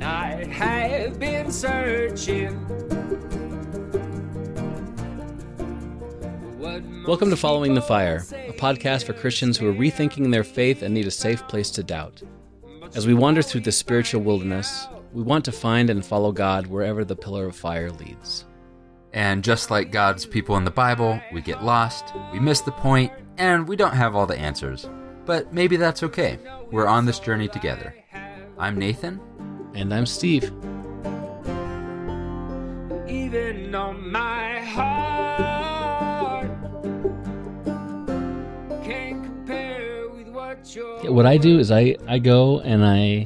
I have been searching. Welcome to Following the Fire, a podcast for Christians who are rethinking their faith and need a safe place to doubt. As we wander through the spiritual wilderness, we want to find and follow God wherever the pillar of fire leads. And just like God's people in the Bible, we get lost, we miss the point, and we don't have all the answers. But maybe that's okay. We're on this journey together. I'm Nathan. And I'm Steve. Even on my heart can't compare with what you're. Yeah, what I do is I go and I,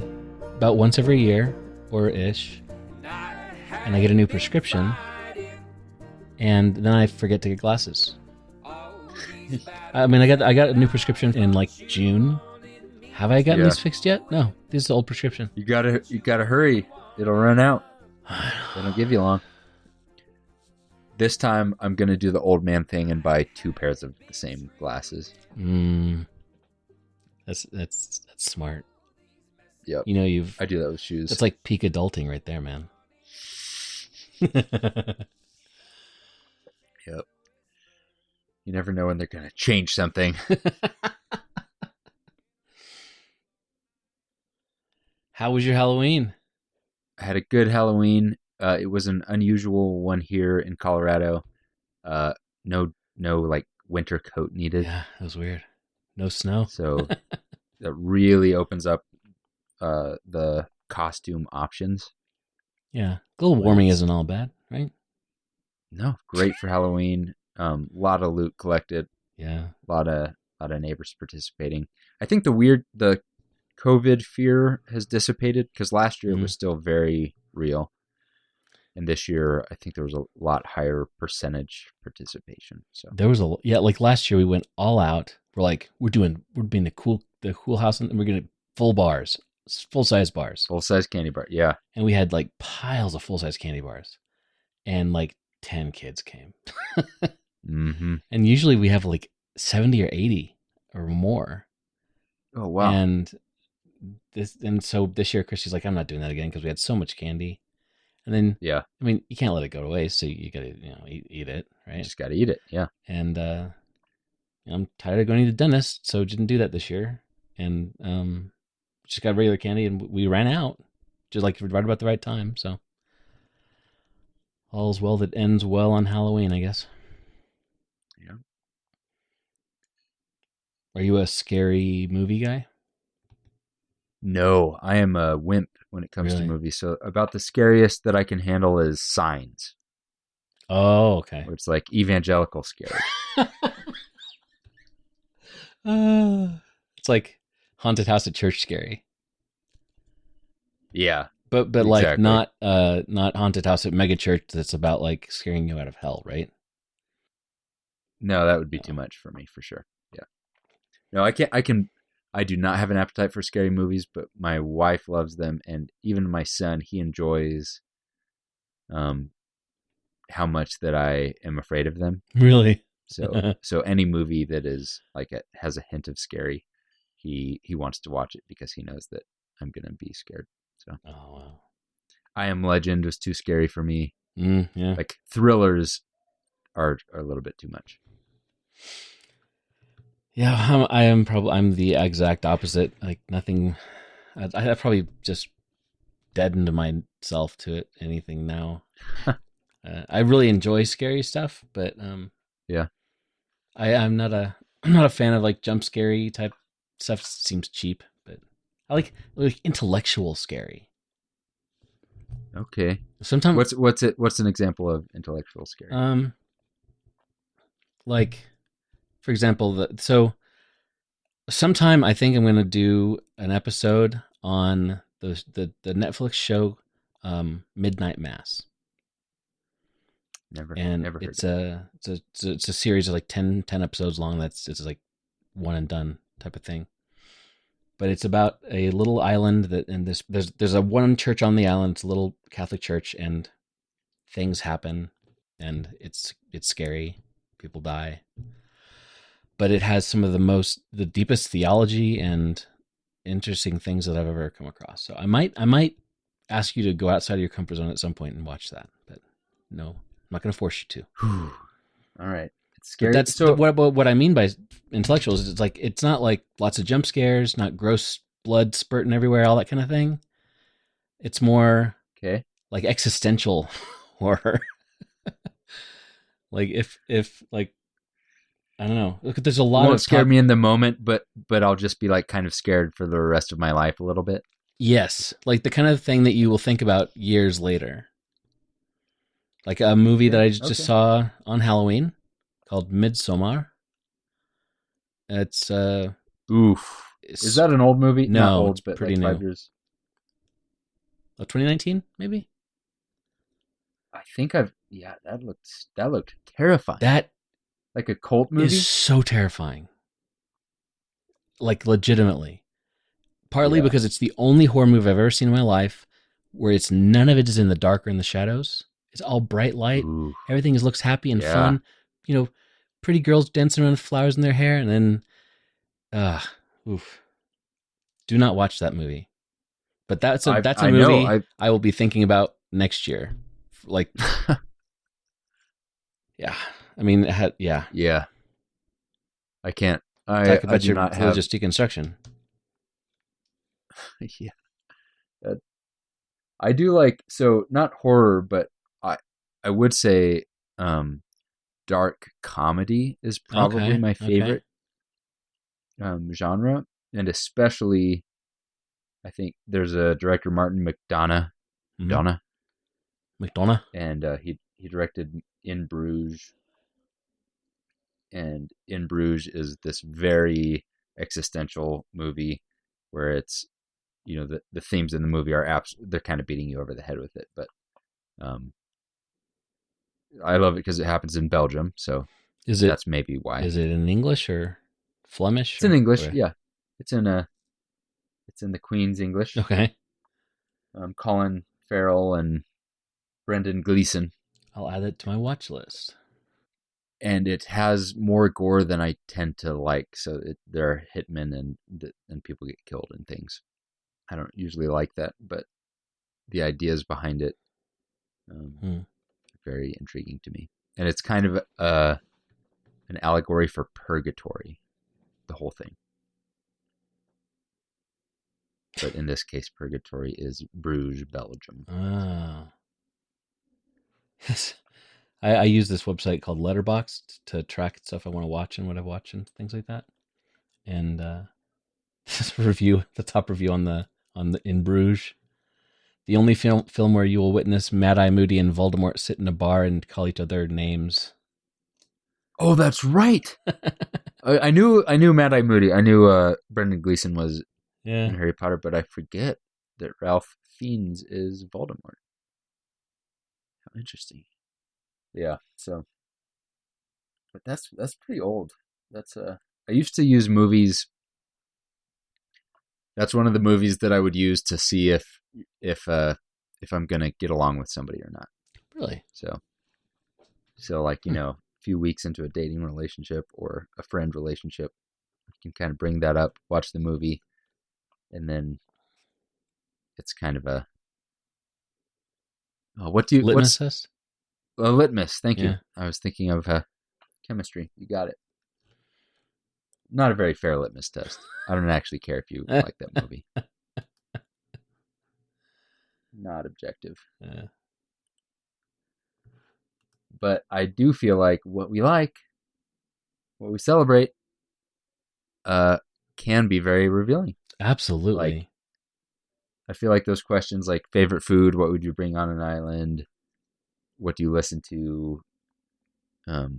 about once every year, or ish, and I get a new prescription, and then I forget to get glasses. I mean, I got a new prescription in like June. Have I gotten these fixed yet? No, this is the old prescription. You gotta hurry. It'll run out. They don't give you long. This time, I'm gonna do the old man thing and buy 2 pairs of the same glasses. That's smart. Yep. You know, I do that with shoes. That's like peak adulting right there, man. Yep. You never know when they're gonna change something. How was your Halloween? I had a good Halloween. It was an unusual one here in Colorado. No like winter coat needed. Yeah, that was weird. No snow. So that really opens up the costume options. Yeah, global warming isn't all bad, right? No, great for Halloween. Lot of loot collected. Yeah, a lot of neighbors participating. I think the COVID fear has dissipated because last year it was still very real, and this year I think there was a lot higher percentage participation. So there was like last year we went all out. We're being the cool house, and we're gonna full size bars, full size candy bar. Yeah, and we had like piles of full size candy bars, and like 10 kids came. Mm-hmm. And usually we have like 70 or 80 or more. Oh wow! And so this year, Christy's like, I'm not doing that again because we had so much candy. And then, I mean, you can't let it go to waste, so you gotta, eat it, right? You just gotta eat it, yeah. And I'm tired of going to the dentist, so didn't do that this year. And just got regular candy, and we ran out, just like right about the right time. So all's well that ends well on Halloween, I guess. Yeah. Are you a scary movie guy? No, I am a wimp when it comes to movies. So about the scariest that I can handle is Signs. Oh, okay. Where it's like evangelical scary. It's like haunted house at church scary. Yeah. But exactly. Like not haunted house at mega church that's about like scaring you out of hell, right? No, that would be too much for me for sure. Yeah. No, I do not have an appetite for scary movies, but my wife loves them, and even my son, he enjoys how much that I am afraid of them. Really? So any movie that is like has a hint of scary, he wants to watch it because he knows that I'm gonna be scared. So wow. I Am Legend was too scary for me. Yeah. Like thrillers are a little bit too much. Yeah, I'm the exact opposite. Like nothing. I probably just deadened myself to it. Anything now. I really enjoy scary stuff, but yeah, I'm not a fan of like jump scary type stuff. Seems cheap, but I like intellectual scary. Okay. Sometimes what's an example of intellectual scary? Like, for example, so sometime I think I'm going to do an episode on the Netflix show Midnight Mass. Never heard it's of it. It's a series of like 10 episodes long. It's like one and done type of thing. But it's about a little island there's a one church on the island. It's a little Catholic church, and things happen, and it's scary. People die. But it has some of the deepest theology and interesting things that I've ever come across. So I might ask you to go outside of your comfort zone at some point and watch that. But no, I'm not going to force you to. All right. It's But scary. that's So, what I mean by intellectuals. It's like, it's not like lots of jump scares, not gross blood spurting everywhere, all that kind of thing. It's more okay. like existential horror. Like if like, I don't know. Look, there's a It lot won't of scare talk. me in the moment, but I'll just be like kind of scared for the rest of my life a little bit. Yes, like the kind of thing that you will think about years later. Like a movie that I just Okay. saw on Halloween called Midsommar. It's Oof. Is that an old movie? No, Not old, it's but pretty like new. 5 years. 2019 maybe? I think that looked terrifying. That Like a cult movie? is so terrifying. Like legitimately. Partly Yeah. because it's the only horror movie I've ever seen in my life where it's none of it is in the dark or in the shadows. It's all bright light. Ooh. Everything looks happy and Yeah. fun. You know, pretty girls dancing around with flowers in their hair, and then oof. Do not watch that movie. But that's a I movie know. I will be thinking about next year. Like, yeah. I mean, yeah. Yeah. I can't. Talk about I do your not have. religious deconstruction. Yeah. I do like, so not horror, but I would say dark comedy is probably Okay, my okay. favorite genre, and especially I think there's a director, Martin McDonagh, Mhm. McDonough. and he directed In Bruges, and In Bruges is this very existential movie where it's, you know, the themes in the movie are they're kind of beating you over the head with it, but I love it because it happens in Belgium, so that's maybe why. Is it in English or Flemish? It's in English, okay. yeah. It's in the Queen's English. Okay. Colin Farrell and Brendan Gleeson, I'll add it to my watch list. and it has more gore than I tend to like. So there are hitmen and people get killed and things. I don't usually like that, but the ideas behind it very intriguing to me, and it's kind of an allegory for purgatory, the whole thing. But in this case, purgatory is Bruges, Belgium. Ah. Yes. I use this website called Letterboxd to track stuff I want to watch and what I've watched and things like that. And this review, the top review on the In Bruges, the only film where you will witness Mad Eye Moody and Voldemort sit in a bar and call each other names. Oh, that's right. I knew Mad Eye Moody. I knew Brendan Gleeson was in Harry Potter, but I forget that Ralph Fiennes is Voldemort. How interesting. Yeah. So, but that's pretty old. That's I used to use movies. That's one of the movies that I would use to see if I'm gonna get along with somebody or not. Really? So like, you know, a few weeks into a dating relationship or a friend relationship, you can kind of bring that up, watch the movie, and then it's kind of a Litmus test? A litmus? Thank you. Yeah. I was thinking of chemistry. You got it. Not a very fair litmus test. I don't actually care if you like that movie. Not objective. Yeah. But I do feel like what we like, what we celebrate, can be very revealing. Absolutely. Like, I feel like those questions like favorite food, what would you bring on an island, what do you listen to, all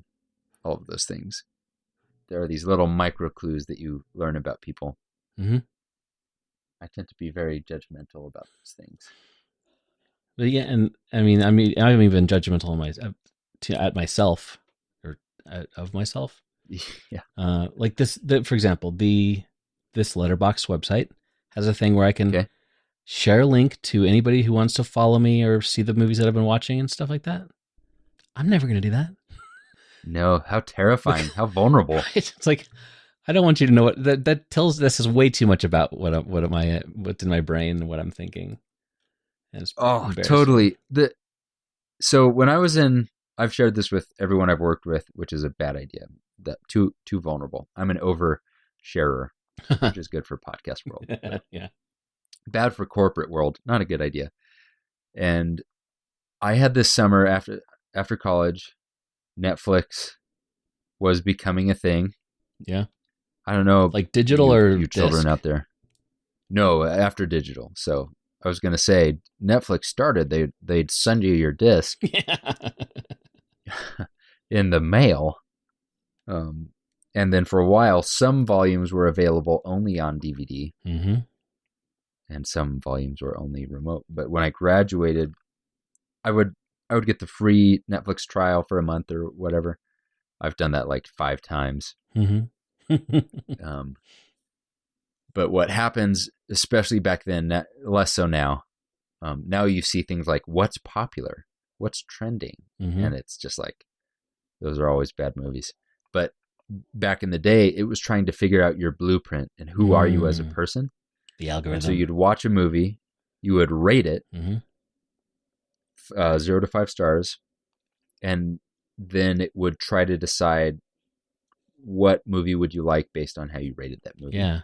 of those things. There are these little micro clues that you learn about people. Mm-hmm. I tend to be very judgmental about those things. But yeah, and I mean, I haven't even been judgmental at myself or of myself. Yeah. Like this, for example, this Letterboxd website has a thing where I can share a link to anybody who wants to follow me or see the movies that I've been watching and stuff like that. I'm never going to do that. No, how terrifying, how vulnerable. Right? It's like, I don't want you to know what that tells. This is way too much about what's in my brain and what I'm thinking. And it's Oh, embarrassing. totally. So when I was I've shared this with everyone I've worked with, which is a bad idea. Too vulnerable. I'm an oversharer, which is good for podcast world. But Yeah. bad for corporate world. Not a good idea. And I had this summer after college, Netflix was becoming a thing. Yeah. I don't know, like digital or you children out there. No, after digital. So I was going to say Netflix started. They'd send you your disc in the mail, and then for a while, some volumes were available only on DVD, and some volumes were only remote. But when I graduated, I would get the free Netflix trial for a month or whatever. I've done that like 5 times. But what happens, especially back then, less so now. Now you see things like what's popular, what's trending, and it's just like those are always bad movies. But back in the day, it was trying to figure out your blueprint and who are you as a person. The algorithm. And so you'd watch a movie, you would rate it 0 to 5 stars, and then it would try to decide what movie would you like based on how you rated that movie. Yeah.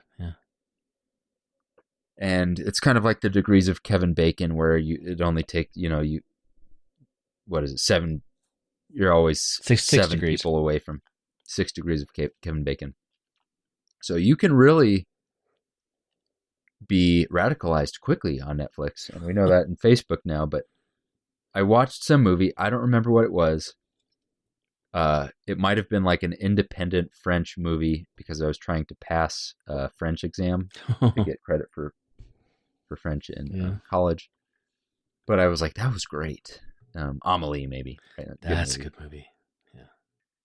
And it's kind of like the degrees of Kevin Bacon, where it only take what is it, 7? You're always 7 degrees. people away from 6 degrees of Kevin Bacon. So you can really be radicalized quickly on Netflix, and we know that in Facebook now. But I watched some movie. I don't remember what it was. It might have been like an independent French movie because I was trying to pass a French exam to get credit for French in college. But I was like, that was great. Amelie, maybe. Right? That's a good movie. Yeah.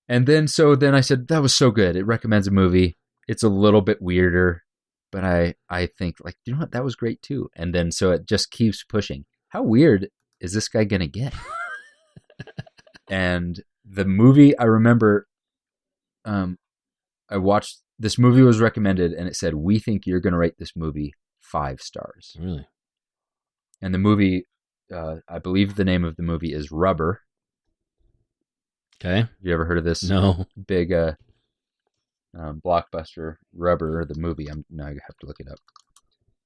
And then I said, that was so good. It recommends a movie. It's a little bit weirder, but I think like, you know what? That was great too. And then so it just keeps pushing. How weird is this guy going to get? And the movie, I remember, I watched, this movie was recommended and it said, we think you're going to rate this movie 5 stars. Really? And the movie, I believe the name of the movie is Rubber. Okay. You ever heard of this? No. Big blockbuster, Rubber, the movie. Now I have to look it up.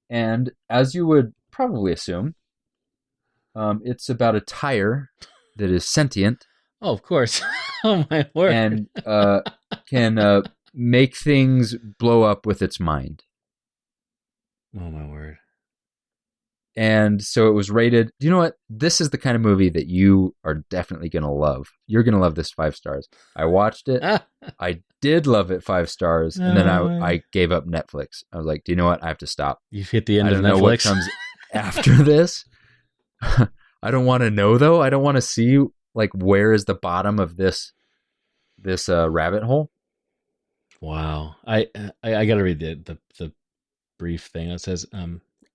And as you would probably assume, it's about a tire that is sentient. Oh, of course. Oh, my word. And can make things blow up with its mind. Oh, my word. And so it was rated. Do you know what? This is the kind of movie that you are definitely going to love. You're going to love this 5 stars. I watched it. I did love it 5 stars. And then I gave up Netflix. I was like, do you know what? I have to stop. You've hit the end of Netflix. I don't know what comes after this. I don't want to know, though. I don't want to see, like, where is the bottom of this rabbit hole. Wow. I got to read the brief thing. It says,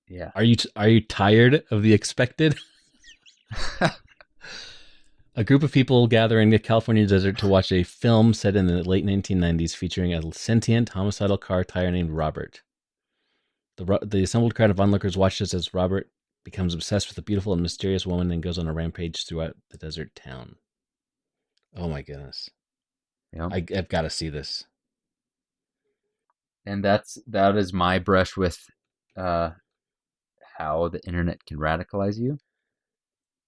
yeah. Are you tired of the expected? A group of people gather in the California desert to watch a film set in the late 1990s featuring a sentient homicidal car tire named Robert. The assembled crowd of onlookers watches as Robert becomes obsessed with a beautiful and mysterious woman and goes on a rampage throughout the desert town. Oh my goodness. Yep. I've got to see this. And that is my brush with how the internet can radicalize you,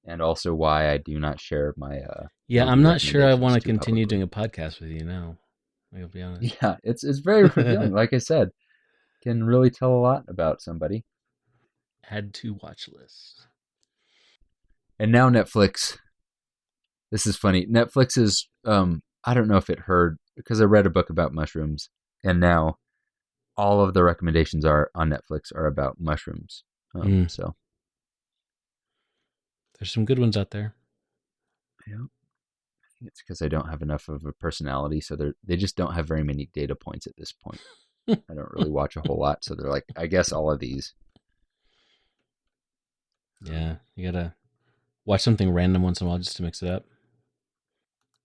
and also why I do not share my I'm not sure I want to continue doing a podcast with you now. I'll be honest. Yeah, it's very revealing. Like I said, can really tell a lot about somebody. Add to watch list. And now Netflix. This is funny. Netflix is I don't know if it heard, because I read a book about mushrooms, and now all of the recommendations on Netflix are about mushrooms. So there's some good ones out there. Yeah, I think it's because I don't have enough of a personality, so they just don't have very many data points at this point. I don't really watch a whole lot, so they're like, I guess all of these. Yeah, you gotta watch something random once in a while just to mix it up.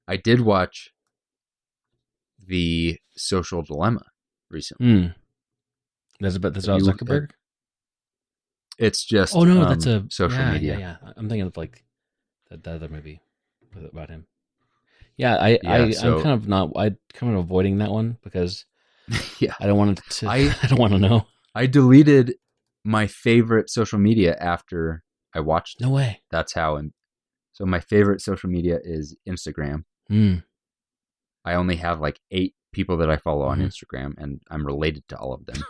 I did watch The Social Dilemma recently. That's about Zuckerberg? It's just Oh no, that's a social yeah, media. yeah. I'm thinking of like the other movie about him. Yeah, I'm So kind of not. I kind of avoiding that one because yeah, I don't want it to. I I don't want to know. I deleted my favorite social media after I watched it. No way. That's how. And so my favorite social media is Instagram. Mm. I only have like 8 people that I follow on Mhm. Instagram, and I'm related to all of them.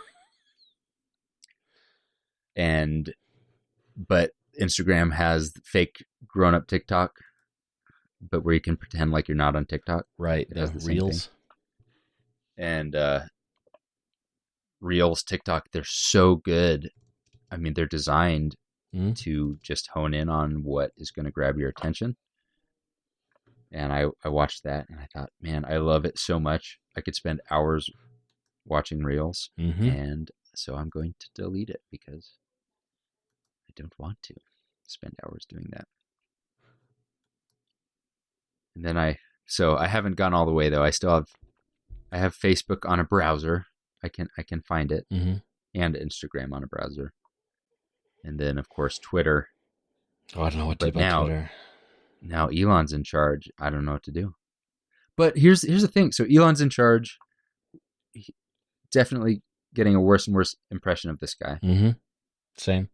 But Instagram has fake grown up TikTok, but where you can pretend like you're not on TikTok. Right, It the has the same thing. reels. And Reels, TikTok, they're so good. I mean, they're designed Mm. to just hone in on what is going to grab your attention. And I watched that and I thought, man, I love it so much. I could spend hours watching Reels. Mm-hmm. And so I'm going to delete it because I don't want to spend hours doing that. And then I haven't gone all the way though. I have Facebook on a browser. I can find it, Mm-hmm. and Instagram on a browser. And then of course Twitter. Oh, I don't know what to do But about Twitter. Now Elon's in charge. I don't know what to do. But here's the thing. So Elon's in charge. Definitely getting a worse and worse impression of this guy. Mm-hmm. Same.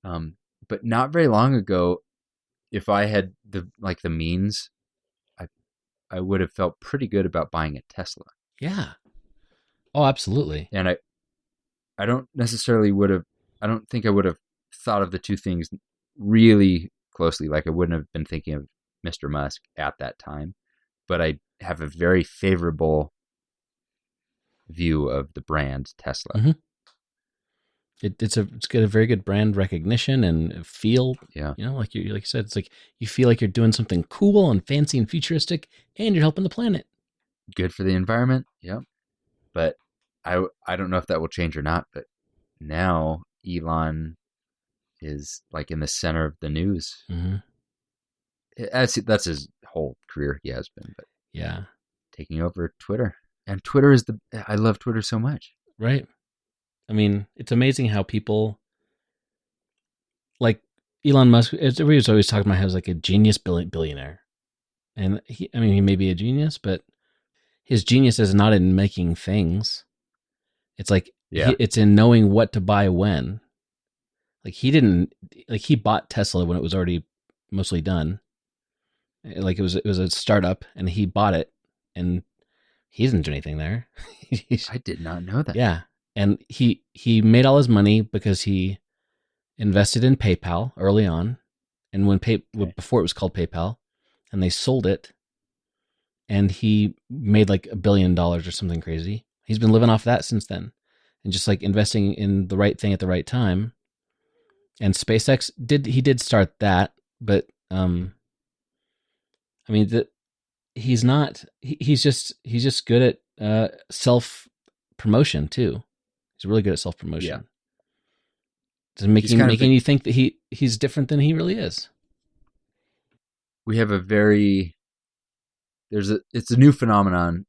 But not very long ago, if I had the means, I would have felt pretty good about buying a Tesla. Yeah. Oh, absolutely. And I don't necessarily I don't think I would have thought of the two things really closely. Like I wouldn't have been thinking of Mr. Musk at that time, but I have a very favorable view of the brand Tesla. Mm-hmm. It's got a very good brand recognition and feel. Yeah. You know, like you said, it's like you feel like you're doing something cool and fancy and futuristic, and you're helping the planet. Good for the environment. Yep. But I don't know if that will change or not. But now Elon is like in the center of the news. Mm-hmm. That's his whole career. He has been, but Yeah. taking over Twitter, and Twitter is I love Twitter so much. Right. I mean, it's amazing how people like Elon Musk. Everybody's always talking about how he's like a genius billionaire, and he may be a genius, but his genius is not in making things. It's like it's in knowing what to buy when. Like he bought Tesla when it was already mostly done. Like it was a startup, and he bought it, and he didn't do anything there. I did not know that. Yeah, and he made all his money because he invested in PayPal early on, and before it was called PayPal, and they sold it, and he made like $1 billion or something crazy. He's been living off that since then, and just like investing in the right thing at the right time. And SpaceX did start that, but he's not. He's just good at self promotion too. He's really good at self promotion. Yeah. Doesn't making you think that he's different than he really is. We have it's a new phenomenon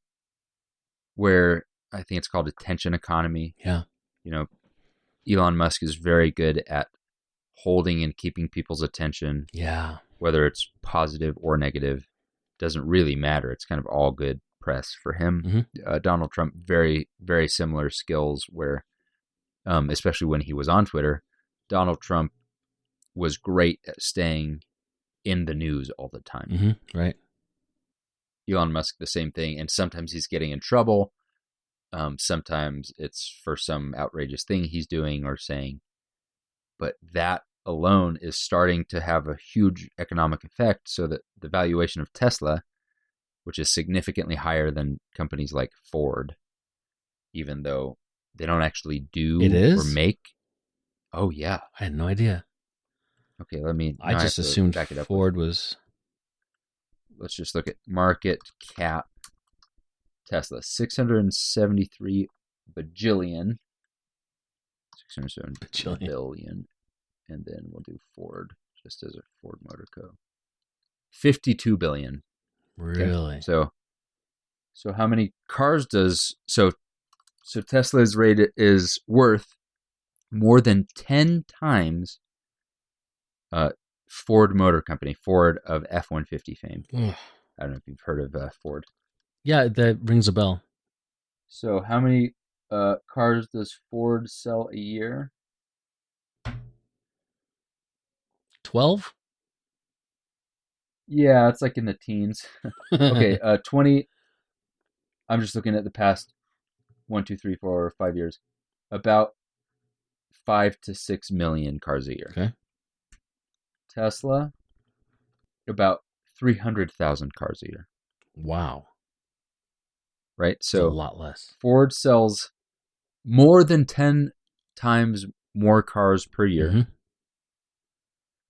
where I think it's called attention economy. Yeah. You know, Elon Musk is very good at holding and keeping people's attention. Yeah. Whether it's positive or negative, doesn't really matter. It's kind of all good press for him. Mm-hmm. Donald Trump, very, very similar skills where, especially when he was on Twitter, Donald Trump was great at staying in the news all the time. Mm-hmm. Right. Elon Musk, the same thing. And sometimes he's getting in trouble. Sometimes it's for some outrageous thing he's doing or saying. But that alone is starting to have a huge economic effect, so that the valuation of Tesla, which is significantly higher than companies like Ford, even though they don't actually do or make. Oh, yeah. I had no idea. Okay, I just assumed Ford was. Let's just look at market cap. Tesla, 673 bajillion. 673 billion. And then we'll do Ford, just as a Ford Motor Co. 52 billion. Really? Okay. So how many cars does so Tesla's rate is worth more than 10 times Ford Motor Company, Ford of F-150 fame. Ugh. I don't know if you've heard of Ford. Yeah, that rings a bell. So how many cars does Ford sell a year? 12? Yeah, it's like in the teens. Okay, 20. I'm just looking at the past 1, 2, 3, 4, 5 years. About 5 to 6 million cars a year. Okay. Tesla, about 300,000 cars a year. Wow. Right? It's a So lot less. Ford sells more than 10 times more cars per year. Mm-hmm.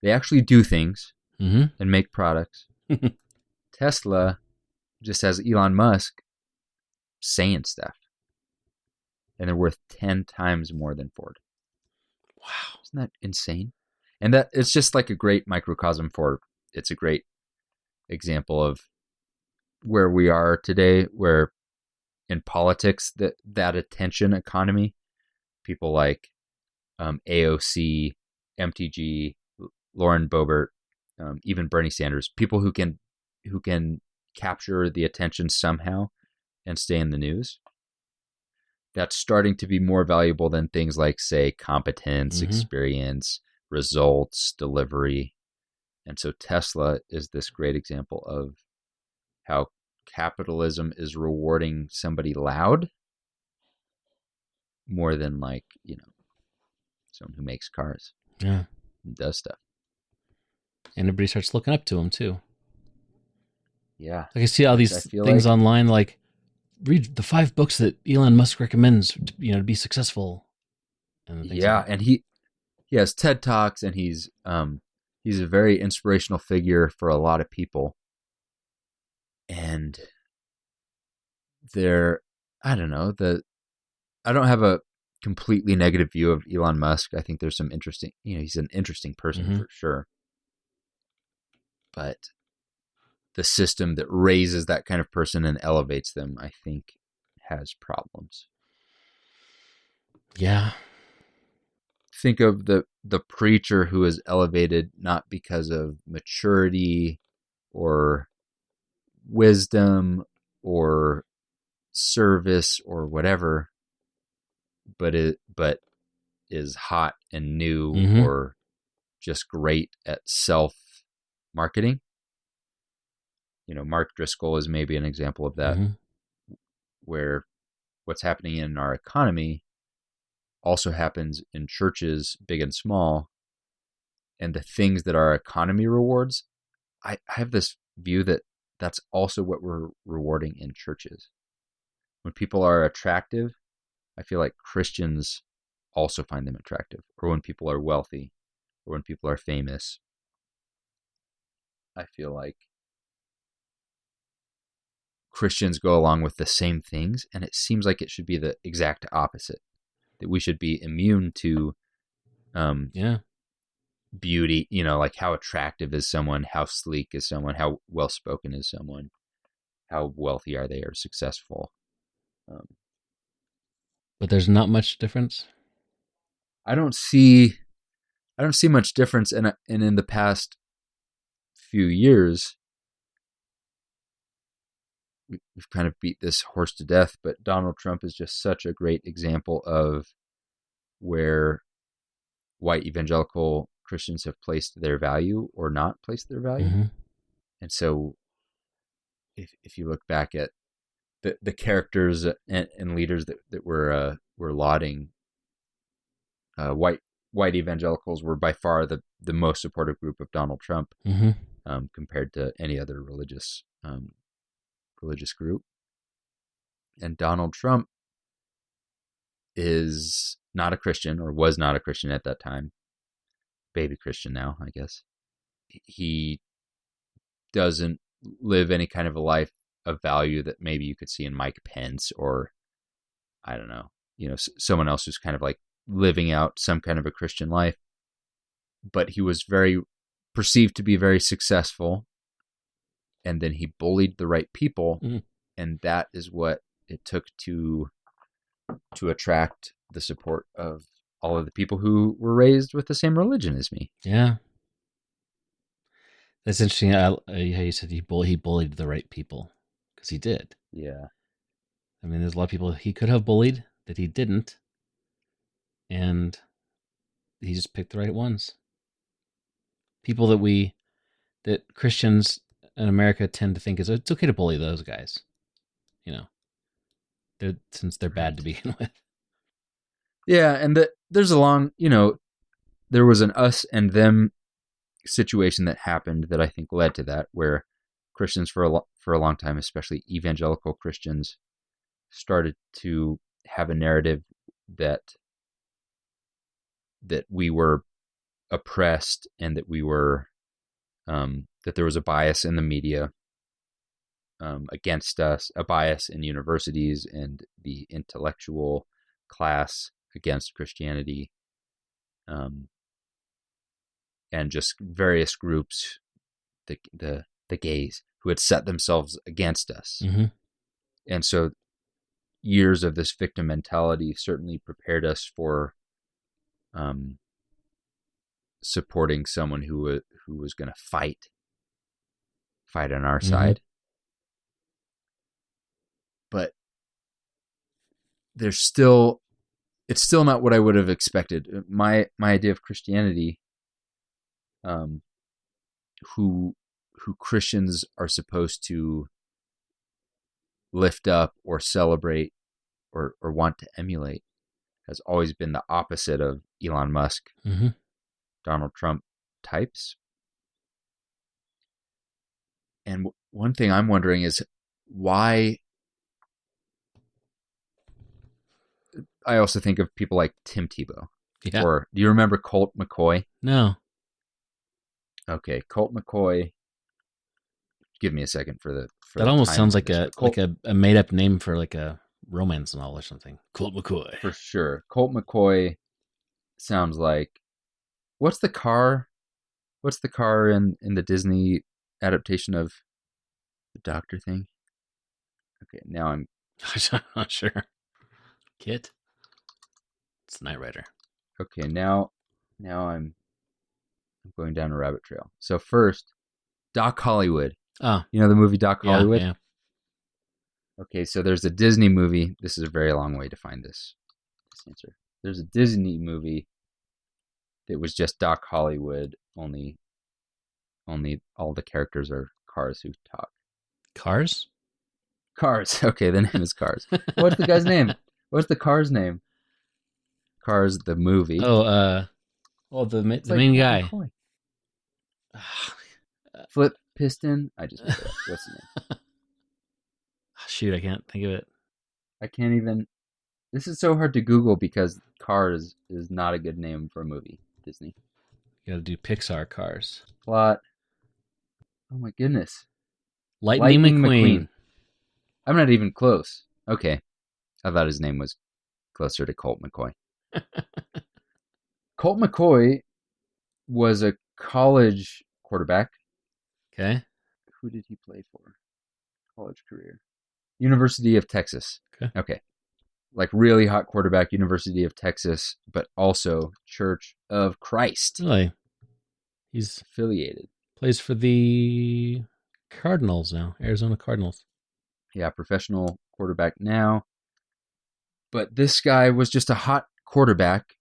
They actually do things Mm-hmm. and make products. Tesla just has Elon Musk saying stuff. And they're worth 10 times more than Ford. Wow. Isn't that insane? And that it's just like a great microcosm for it's a great example of where we are today, where in politics that attention economy, people like AOC, MTG, Lauren Boebert, even Bernie Sanders, people who can capture the attention somehow and stay in the news. That's starting to be more valuable than things like, say, competence, Mm-hmm. experience, results, delivery. And so Tesla is this great example of how capitalism is rewarding somebody loud more than like, someone who makes cars Yeah. and does stuff. And everybody starts looking up to him too. Yeah. Like I see all Which these I feel things like- online, like read the 5 books that Elon Musk recommends, to be successful. And things Yeah, like that. and he has TED Talks, and he's a very inspirational figure for a lot of people. And I don't know, I don't have a completely negative view of Elon Musk. I think there's some interesting, he's an interesting person Mhm. for sure. But the system that raises that kind of person and elevates them, I think, has problems. Yeah. Think of the preacher who is elevated not because of maturity or wisdom or service or whatever, but is hot and new Mhm. or just great at self marketing. Mark Driscoll is maybe an example of that, Mhm. where what's happening in our economy also happens in churches, big and small. And the things that our economy rewards, I have this view that that's also what we're rewarding in churches. When people are attractive, I feel like Christians also find them attractive. Or when people are wealthy, or when people are famous, I feel like Christians go along with the same things, and it seems like it should be the exact opposite. That we should be immune to Yeah. beauty, like how attractive is someone, how sleek is someone, how well spoken is someone, how wealthy are they or successful. But there's not much difference. I don't see much difference, and in the past few years, we've kind of beat this horse to death, but Donald Trump is just such a great example of where white evangelical Christians have placed their value or not placed their value. Mm-hmm. And so if you look back at the characters and leaders that were lauding, white evangelicals were by far the most supportive group of Donald Trump, Mm-hmm. Compared to any other religious group. And Donald Trump is not a Christian, or was not a Christian at that time. Baby Christian now, I guess. He doesn't live any kind of a life of value that maybe you could see in Mike Pence, or I don't know, someone else who's kind of like living out some kind of a Christian life. But he was perceived to be very successful, and then he bullied the right people, and that is what it took to attract the support of all of the people who were raised with the same religion as me. Yeah. That's interesting. How you said he bullied the right people, because he did. Yeah. I mean, there's a lot of people he could have bullied that he didn't, and he just picked the right ones. People that Christians in America tend to think is it's okay to bully those guys, since they're bad to begin with. Yeah, and there's there was an us and them situation that happened that I think led to that, where Christians for a long time, especially evangelical Christians, started to have a narrative that we were oppressed and that we were that there was a bias in the media against us, a bias in universities and the intellectual class against Christianity, and just various groups, the gays, who had set themselves against us. Mm-hmm. And so years of this victim mentality certainly prepared us for supporting someone who was going to fight on our side. But it's still not what I would have expected. My idea of Christianity, who Christians are supposed to lift up or celebrate or want to emulate, has always been the opposite of Elon Musk, Donald Trump types. And one thing I'm wondering is why. I also think of people like Tim Tebow. Yeah. Or do you remember Colt McCoy? No. Okay, Colt McCoy. Give me a second for the. That almost sounds like a made up name for like a romance novel or something. Colt McCoy. For sure, Colt McCoy sounds like. What's the car in the Disney adaptation of the Doctor thing? Okay, now I'm not sure. Kit. It's Knight Rider. Okay, now I'm going down a rabbit trail. So first, Doc Hollywood. Oh. You know the movie Doc Hollywood? Yeah. Okay, so there's a Disney movie. This is a very long way to find this answer. There's a Disney movie that was just Doc Hollywood, only all the characters are cars who talk. Cars? Cars. Okay, the name is Cars. What's the guy's name? What's the car's name? Cars, the movie. The main guy. Flip Piston. I just made it up. What's his name? Shoot, I can't think of it. I can't even. This is so hard to Google because Cars is not a good name for a movie. Disney. You got to do Pixar Cars. Plot. Oh my goodness. Lightning McQueen. I'm not even close. Okay. I thought his name was closer to Colt McCoy. Colt McCoy was a college quarterback. Okay. Who did he play for? College career. University of Texas. Okay. Like really hot quarterback, University of Texas, but also Church of Christ. Really? He's affiliated. Plays for the Cardinals now, Arizona Cardinals. Yeah, professional quarterback now. But this guy was just a hot quarterback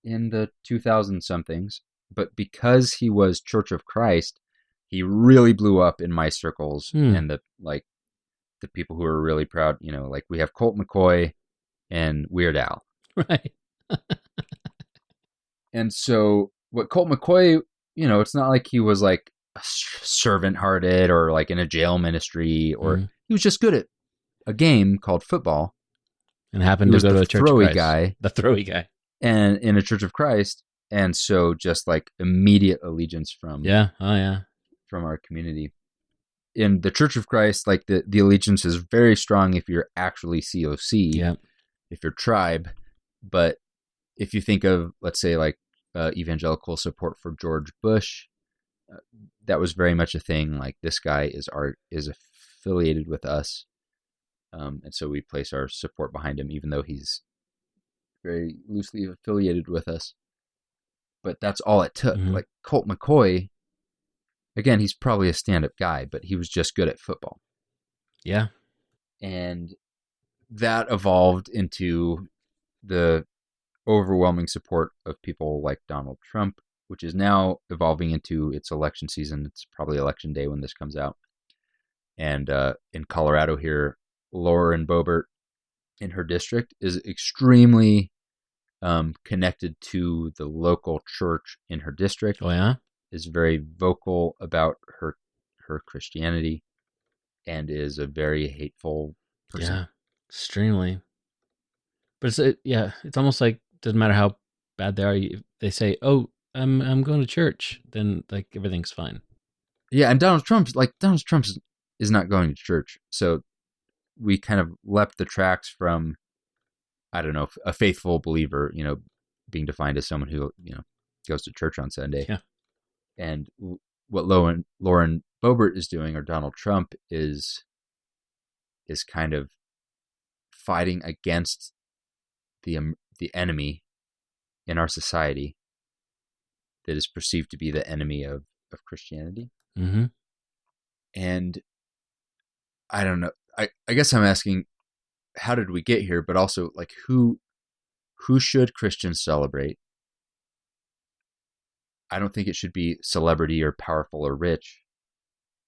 in the 2000-somethings. But because he was Church of Christ, he really blew up in my circles and the people who are really proud. Like we have Colt McCoy and Weird Al. Right. And so what Colt McCoy, it's not like he was like servant-hearted or like in a jail ministry, or he was just good at a game called football. And happened to go to a Church of Christ. The throwy guy. And in a Church of Christ. And so just like immediate allegiance from from our community. In the Church of Christ, like the allegiance is very strong if you're actually COC, if you're tribe. But if you think of, let's say, like evangelical support for George Bush, that was very much a thing. Like this guy is affiliated with us, and so we place our support behind him, even though he's very loosely affiliated with us. But that's all it took. Mhm. Like Colt McCoy, again, he's probably a stand-up guy, but he was just good at football. Yeah. And that evolved into the overwhelming support of people like Donald Trump, which is now evolving into its election season. It's probably election day when this comes out. And in Colorado here, Lauren Boebert in her district is extremely connected to the local church in her district, Oh yeah. is very vocal about her Christianity, and is a very hateful person. Yeah. Extremely. But it's almost like doesn't matter how bad they are. If they say, "Oh, I'm going to church," then like everything's fine. Yeah, and Donald Trump is not going to church, so we kind of leapt the tracks from, I don't know, a faithful believer, being defined as someone who goes to church on Sunday. Yeah. And what Lauren Boebert is doing, or Donald Trump is kind of fighting against the enemy in our society that is perceived to be the enemy of Christianity. Mm-hmm. And I don't know. I guess I'm asking, how did we get here? But also, like, who should Christians celebrate? I don't think it should be celebrity or powerful or rich.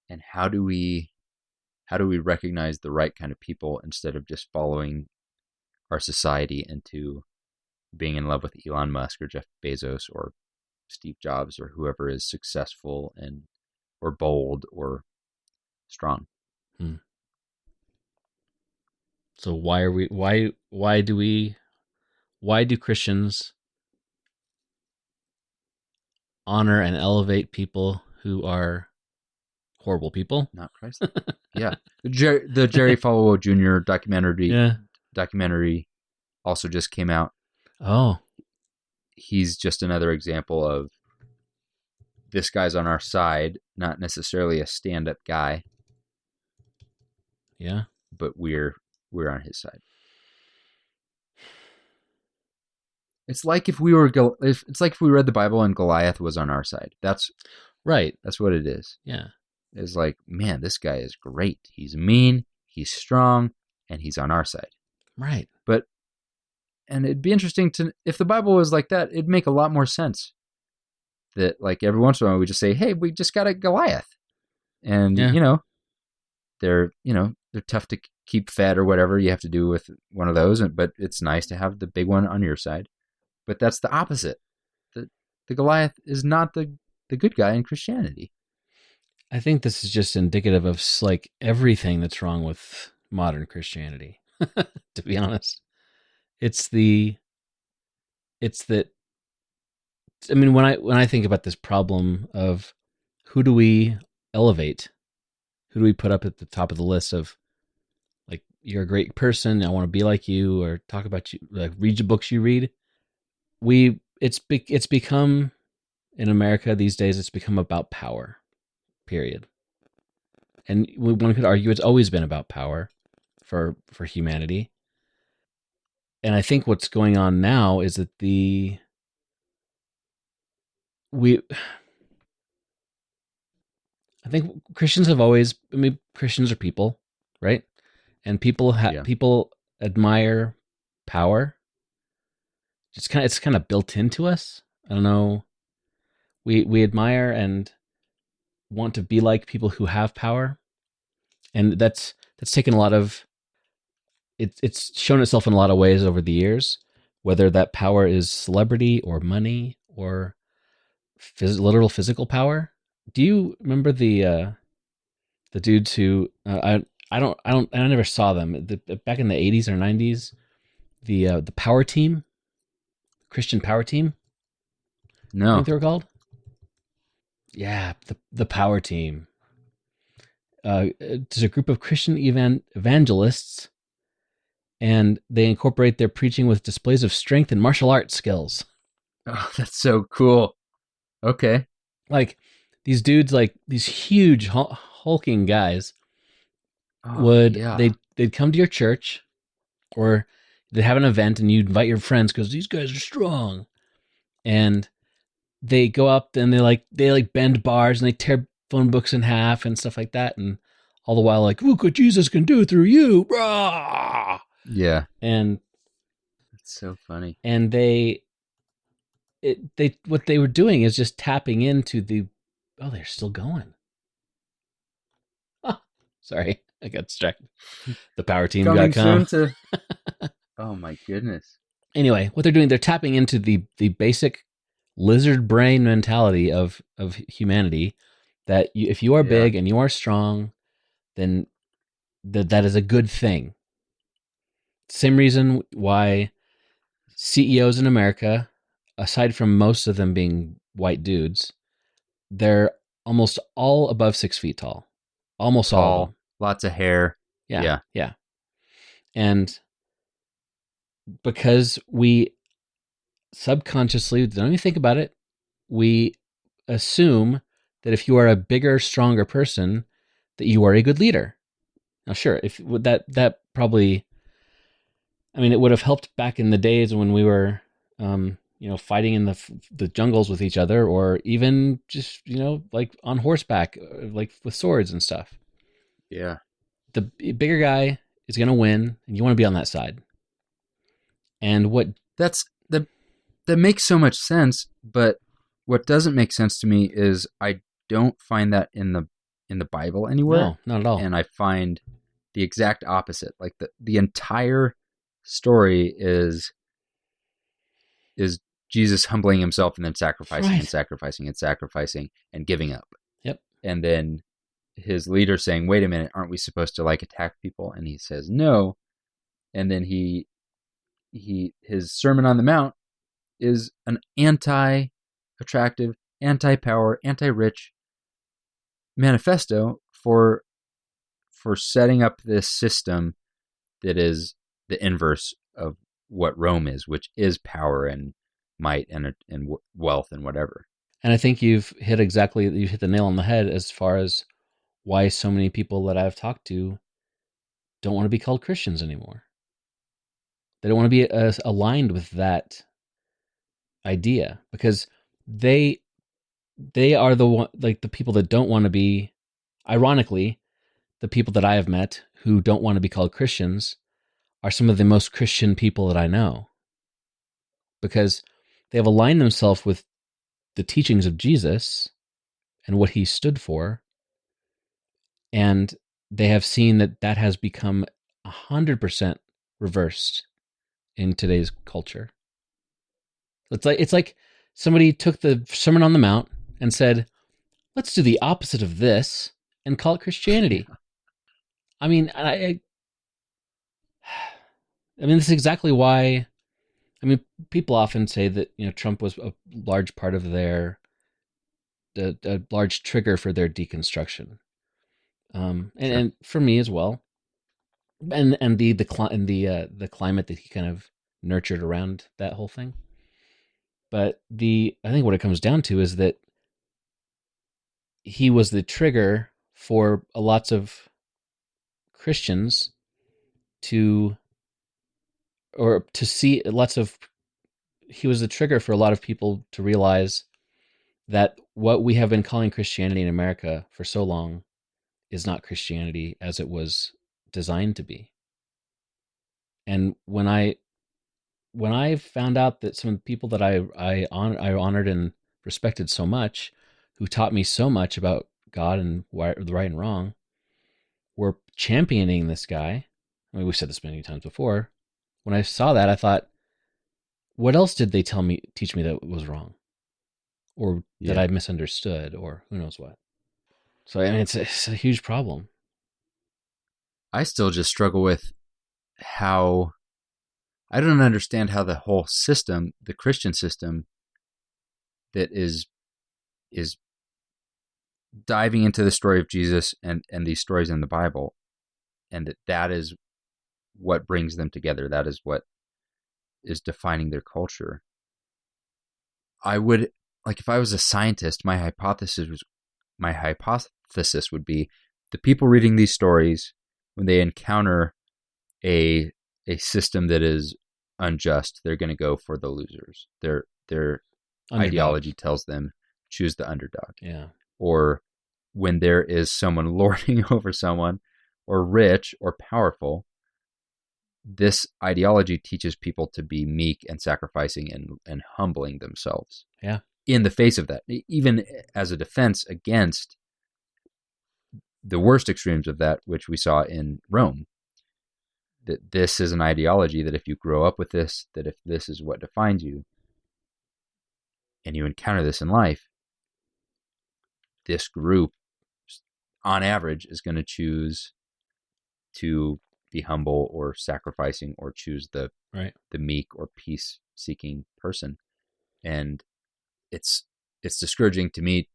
And how do we recognize the right kind of people instead of just following our society into being in love with Elon Musk or Jeff Bezos or Steve Jobs or whoever is successful and or bold or strong? So why do Christians honor and elevate people who are horrible people? Not Christ. Yeah. The Jerry Falwell Jr. documentary also just came out. Oh. He's just another example of this guy's on our side, not necessarily a stand-up guy. Yeah. But we're on his side. It's like if we read the Bible and Goliath was on our side. That's right. That's what it is. Yeah. It's like, man, this guy is great. He's mean, he's strong, and he's on our side. Right. And it'd be interesting if the Bible was like that, it'd make a lot more sense. That like every once in a while we just say, hey, we just got a Goliath. And, they're tough to keep fed or whatever you have to do with one of those. But it's nice to have the big one on your side. But that's the opposite. The Goliath is not the good guy in Christianity. I think this is just indicative of like everything that's wrong with modern Christianity, to be honest. It's that, I mean, when I think about this problem of who do we elevate, who do we put up at the top of the list of, like, you're a great person, I want to be like you, or talk about you, like read the books you read. It's become, in America these days, it's become about power, period. And one could argue it's always been about power for humanity. And I think what's going on now is that I think Christians have always, I mean, Christians are people, right? And people people admire power. It's kind of built into us. I don't know. We admire and want to be like people who have power, and that's taken a lot of. It's shown itself in a lot of ways over the years, whether that power is celebrity or money or literal physical power. Do you remember the dudes who I never saw them back in the 80s or 90s, the power team, Christian power team? No. I think they were called. Yeah, the power team. There's a group of Christian evangelists, and they incorporate their preaching with displays of strength and martial arts skills. Oh, that's so cool. Okay. Like these dudes, like these huge hulking guys, they'd come to your church, or they have an event and you invite your friends because these guys are strong. And they go up and they bend bars and they tear phone books in half and stuff like that. And all the while, like, look what Jesus can do through you. Rah! Yeah. And It's so funny. And what they were doing is just tapping into they're still going. Oh, sorry, I got distracted. The power team Coming got come. soon to. Oh my goodness. Anyway, what they're doing, they're tapping into the basic lizard brain mentality of humanity that if you are big and you are strong, then that is a good thing. Same reason why CEOs in America, aside from most of them being white dudes, they're almost all above 6 feet tall. Almost all of them. Lots of hair. Yeah. And because we subconsciously, don't even think about it, we assume that if you are a bigger, stronger person, that you are a good leader. Now, sure, if that probably, I mean, it would have helped back in the days when we were, fighting in the jungles with each other, or even just, like on horseback, like with swords and stuff. Yeah. The bigger guy is going to win, and you want to be on that side. And that makes so much sense, but what doesn't make sense to me is I don't find that in the Bible anywhere. No, not at all. And I find the exact opposite. Like the entire story is Jesus humbling himself and then sacrificing and sacrificing and sacrificing and giving up. Yep. And then his leader saying, "Wait a minute, aren't we supposed to like attack people?" And he says, "No." And then his Sermon on the Mount is an anti-attractive, anti-power, anti-rich manifesto for setting up this system that is the inverse of what Rome is, which is power and might and wealth and whatever. And I think you've hit the nail on the head as far as why so many people that I've talked to don't want to be called Christians anymore. They don't want to be aligned with that idea because they are the people that don't want to be. Ironically, the people that I have met who don't want to be called Christians are some of the most Christian people that I know, because they have aligned themselves with the teachings of Jesus and what he stood for, and they have seen that has become 100% reversed in today's culture. It's like somebody took the Sermon on the Mount and said, let's do the opposite of this and call it Christianity. I mean, I mean, this is exactly why. I mean, people often say that Trump was a large part of a large trigger for their deconstruction, and for me as well, and the climate that he kind of nurtured around that whole thing. But I think what it comes down to is that he was the trigger for lots of Christians to see he was the trigger for a lot of people to realize that what we have been calling Christianity in America for so long is not Christianity as it was designed to be. And when I found out that some people that I honored and respected so much, who taught me so much about God and the right and wrong, were championing this guy. I mean, we've said this many times before. When I saw that, I thought, what else did they teach me that was wrong? Or that I misunderstood, or who knows what. So, I mean, it's a huge problem. I still just struggle with how I don't understand how the whole system, the Christian system, that is diving into the story of Jesus and these stories in the Bible, and that is what brings them together. That is what is defining their culture. I would, like, if I was a scientist, my hypothesis would be the people reading these stories, when they encounter a system that is unjust, they're going to go for the losers. Their Underdog. ideology tells them choose the underdog. Yeah. Or when there is someone lording over someone, or rich or powerful, this ideology teaches people to be meek and sacrificing and humbling themselves. Yeah. In the face of that, even as a defense against the worst extremes of that, which we saw in Rome, that this is an ideology that if you grow up with this, that if this is what defines you, and you encounter this in life, this group, on average, is going to choose to be humble or sacrificing, or choose the meek or peace-seeking person. And it's discouraging to me.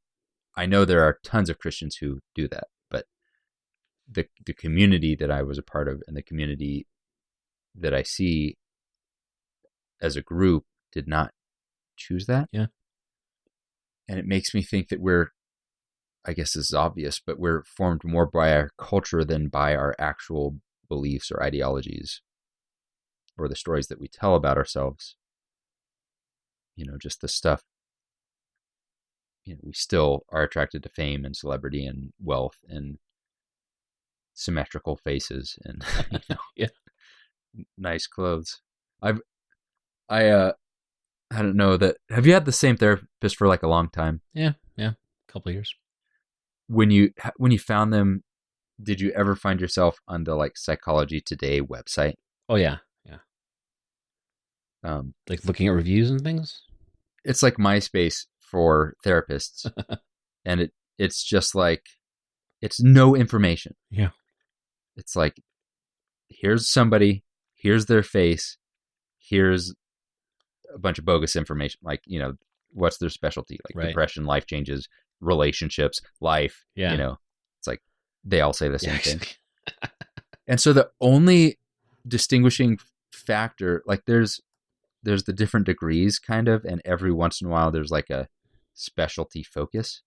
I know there are tons of Christians who do that, but the community that I was a part of and the community that I see as a group did not choose that. Yeah. And it makes me think that we're, I guess this is obvious, but we're formed more by our culture than by our actual beliefs or ideologies or the stories that we tell about ourselves. Just the stuff. We still are attracted to fame and celebrity and wealth and symmetrical faces and yeah, nice clothes. I don't know that. Have you had the same therapist for like a long time? Yeah, a couple of years. When you found them, did you ever find yourself on the like Psychology Today website? Oh yeah. Like looking at reviews and things. It's like MySpace for therapists, and it's just like it's no information. Yeah, it's like here's somebody, here's their face, here's a bunch of bogus information, like what's their specialty, like depression, life changes, relationships, life. Yeah, it's like they all say the same thing. And so the only distinguishing factor, like there's the different degrees kind of, and every once in a while there's like a specialty focus.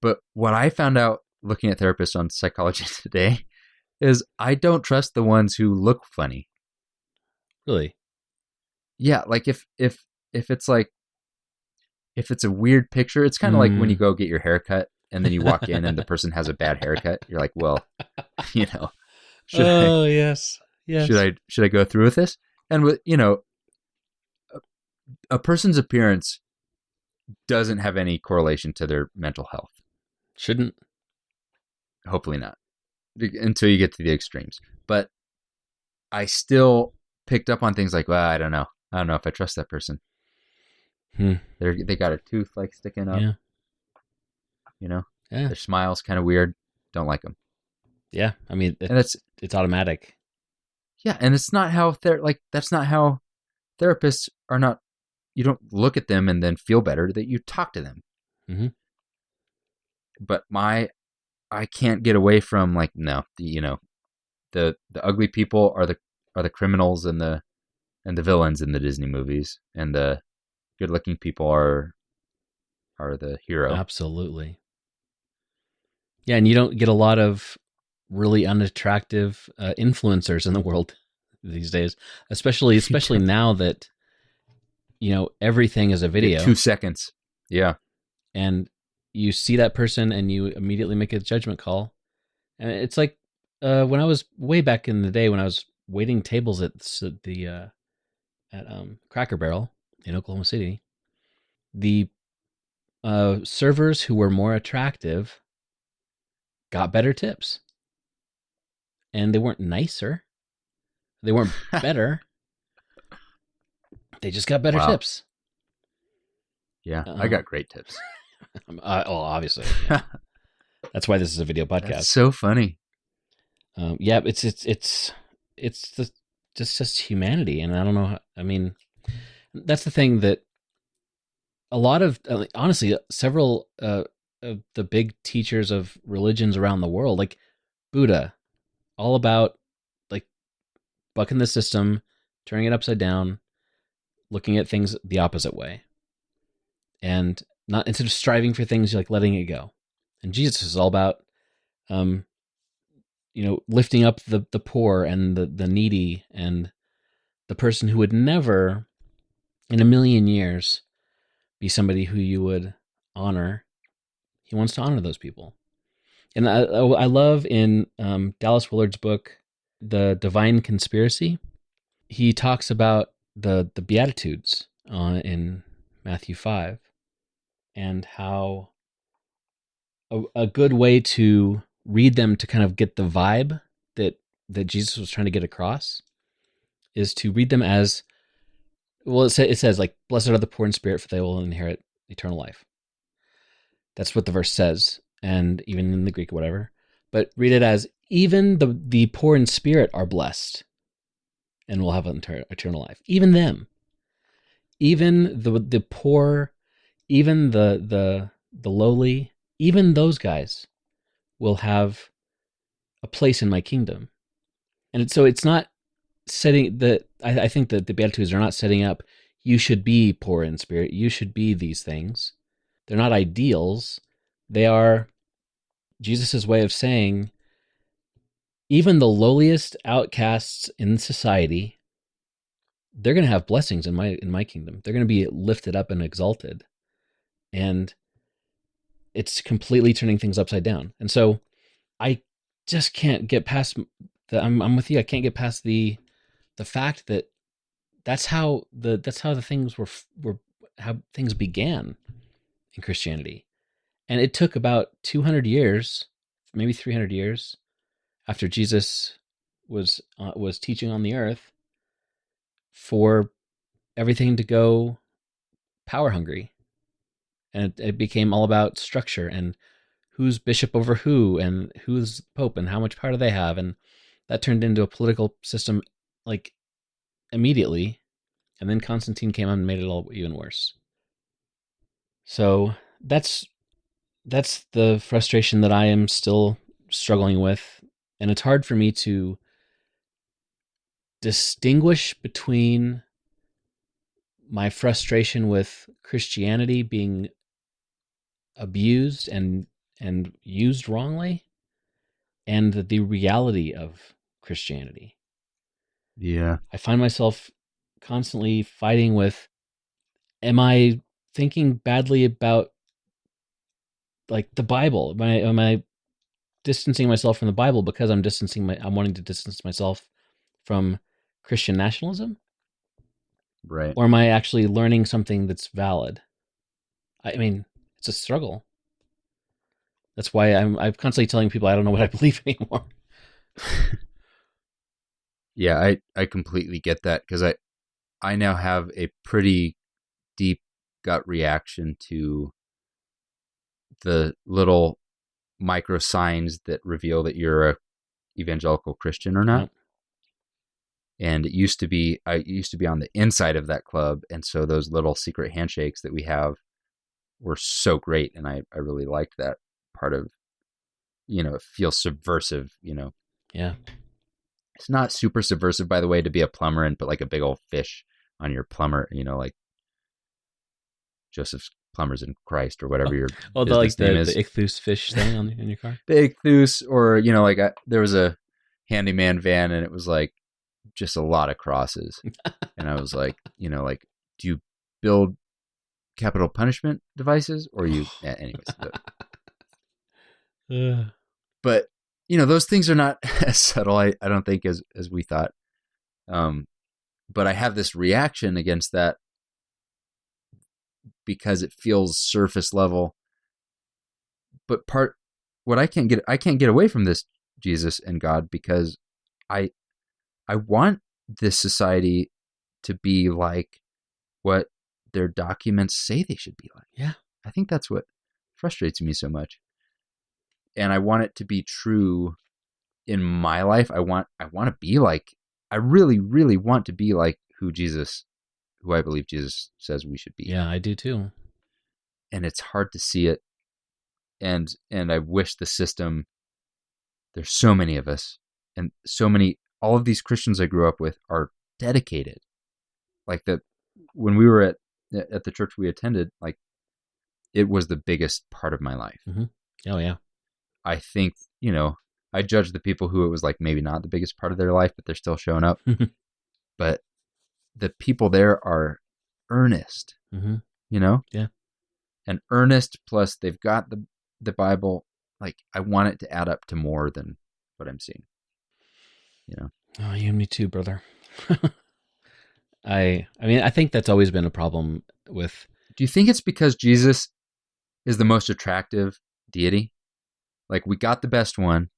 But what I found out looking at therapists on Psychology Today is I don't trust the ones who look funny. Really? Yeah, like if it's like, if it's a weird picture, it's kind of like when you go get your haircut and then you walk in and the person has a bad haircut. You're like, well, yes. Should I go through with this? And with a person's appearance doesn't have any correlation to their mental health. Shouldn't. Hopefully not, until you get to the extremes. But I still picked up on things like, well, I don't know if I trust that person. They got a tooth like sticking up. Yeah. Their smile's kind of weird. Don't like them. Yeah, I mean, and it's automatic. Yeah, and it's not how that's not how therapists are. Not, you don't look at them and then feel better, that you talk to them. Mm-hmm. But I can't get away from like, no, the ugly people are the criminals and the villains in the Disney movies, and the good looking people are the hero. Absolutely. Yeah, and you don't get a lot of really unattractive influencers in the world these days, especially now that everything is a video. 2 seconds. Yeah. And you see that person and you immediately make a judgment call. And it's like when I was way back in the day when I was waiting tables at the Cracker Barrel in Oklahoma City, the servers who were more attractive got better tips. And they weren't nicer. They weren't better. They just got better tips. Yeah, I got great tips. Obviously. Yeah. That's why this is a video podcast. That's so funny. Yeah, it's just humanity, and I don't know. I mean, that's the thing that a lot of honestly, several of the big teachers of religions around the world, like Buddha, all about like bucking the system, turning it upside down, looking at things the opposite way, and not, instead of striving for things, like letting it go. And Jesus is all about, lifting up the poor and the needy, and the person who would never in a million years be somebody who you would honor. He wants to honor those people. And I love in Dallas Willard's book, The Divine Conspiracy, he talks about the Beatitudes in Matthew 5 and how a good way to read them to kind of get the vibe that Jesus was trying to get across is to read them as, well, it says like, blessed are the poor in spirit, for they will inherit eternal life. That's what the verse says, and even in the Greek or whatever. But read it as, even the poor in spirit are blessed and will have eternal life. Even them. Even the poor, even the lowly, even those guys will have a place in my kingdom. And so it's not setting I think that the Beatitudes are not setting up, you should be poor in spirit, you should be these things. They're not ideals. They are Jesus' way of saying, even the lowliest outcasts in society, they're going to have blessings in my kingdom. They're going to be lifted up and exalted. And it's completely turning things upside down. And so I just can't get past I'm with you. I can't get past the fact that that's how the things were how things began in Christianity. And it took about 200 years, maybe 300 years after Jesus was teaching on the earth for everything to go power hungry. And it became all about structure and who's bishop over who and who's pope and how much power do they have. And that turned into a political system like immediately. And then Constantine came on and made it all even worse. So that's the frustration that I am still struggling with. And it's hard for me to distinguish between my frustration with Christianity being abused and used wrongly and the reality of Christianity. Yeah. I find myself constantly fighting with, am I thinking badly about like the Bible? Am I distancing myself from the Bible because I'm wanting to distance myself from Christian nationalism? Right. Or am I actually learning something that's valid? I mean, it's a struggle. That's why I'm constantly telling people I don't know what I believe anymore. Yeah, I completely get that, because I now have a pretty deep gut reaction to the little micro signs that reveal that you're a evangelical Christian or not. Yep. And I used to be on the inside of that club, and so those little secret handshakes that we have were so great, and I really liked that part of, it feels subversive, Yeah. It's not super subversive, by the way, to be a plumber and put like a big old fish on your plumber, like Joseph's Plumbers in Christ or whatever your business name is. The ichthus fish thing in your car? The ichthus, or, there was a handyman van and it was like just a lot of crosses. And I was like, do you build capital punishment devices or you, anyways. But, those things are not as subtle, I don't think, as we thought. But I have this reaction against that because it feels surface level. But what I can't get away from this, Jesus and God, because I want this society to be like what their documents say they should be like. Yeah. I think that's what frustrates me so much. And I want it to be true in my life. I want to be like, I really, really want to be like who I believe Jesus says we should be. Yeah, I do too. And it's hard to see it. And I wish the system, there's so many of us, and all of these Christians I grew up with are dedicated. Like when we were at the church we attended, like it was the biggest part of my life. Mm-hmm. Oh yeah. I think, I judge the people who it was like maybe not the biggest part of their life, but they're still showing up. But the people there are earnest, Mm-hmm. you know? Yeah. And earnest plus they've got the Bible. Like, I want it to add up to more than what I'm seeing, you know? Oh, you and me too, brother. I mean, I think that's always been a problem with. Do you think it's because Jesus is the most attractive deity? Like, we got the best one.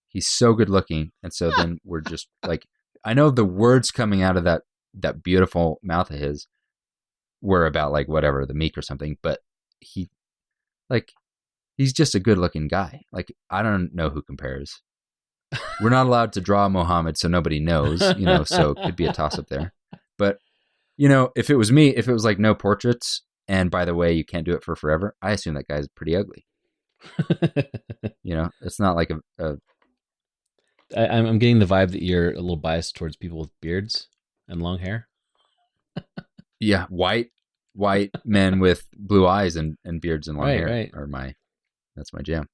He's so good looking. And so then we're just like, I know the words coming out of that beautiful mouth of his were about like whatever, the meek or something, but he like, he's just a good looking guy. Like, I don't know who compares. We're not allowed to draw Muhammad, so nobody knows, so it could be a toss up there. But, if it was me, if it was like no portraits, and by the way, you can't do it for forever, I assume that guy's pretty ugly. It's not like I'm getting the vibe that you're a little biased towards people with beards and long hair. yeah, white men with blue eyes and beards and long hair Right. That's my jam.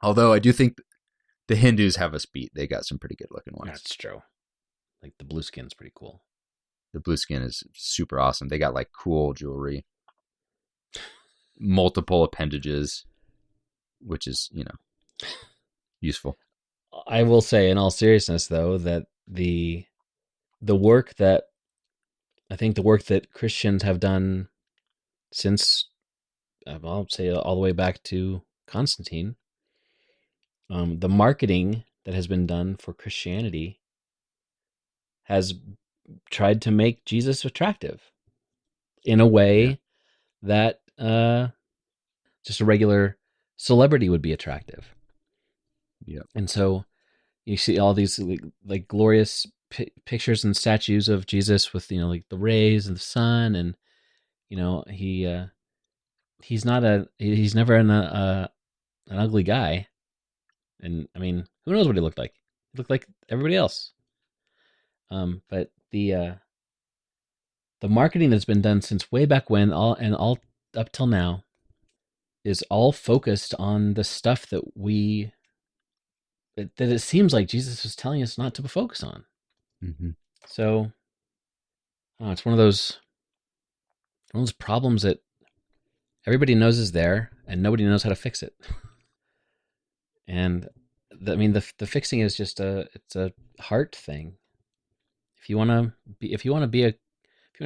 Although I do think the Hindus have us beat. They got some pretty good looking ones. That's true. Like the blue skin's pretty cool. The blue skin is super awesome. They got like cool jewelry, multiple appendages, which is, useful. I will say, in all seriousness, though, that the work that Christians have done since, I'll say all the way back to Constantine, the marketing that has been done for Christianity has tried to make Jesus attractive in a way that just a regular celebrity would be attractive. Yeah. And so you see all these like glorious pictures and statues of Jesus with, like the rays and the sun, and he's never an ugly guy. And I mean, who knows what he looked like? He looked like everybody else. But the marketing that's been done since way back when, all up till now, is all focused on the stuff that it seems like Jesus was telling us not to focus on. Mm-hmm. So, it's one of those problems that everybody knows is there, and nobody knows how to fix it. And the fixing is just it's a heart thing. If you want to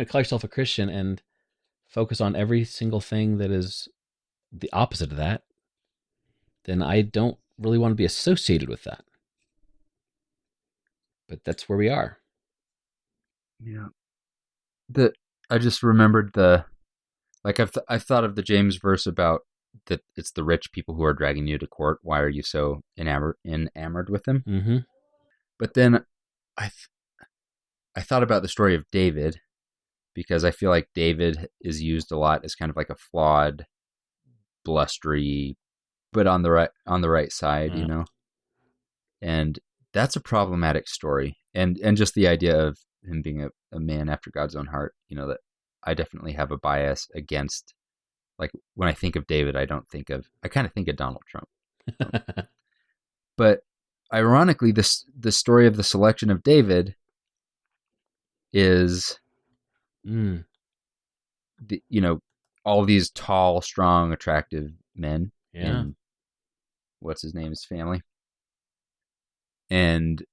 call yourself a Christian and focus on every single thing that is the opposite of that, then I don't really want to be associated with that. But that's where we are. Yeah. I just remembered I've thought of the James verse about that it's the rich people who are dragging you to court. Why are you so enamored with them? Mm-hmm. But then I thought about the story of David, because I feel like David is used a lot as kind of like a flawed, blustery, but on the right side, Yeah. And that's a problematic story. And just the idea of him being a man after God's own heart, that I definitely have a bias against. Like, when I think of David, I kind of think of Donald Trump. But ironically, the story of the selection of David is, all these tall, strong, attractive men. Yeah. And what's his name? His family. And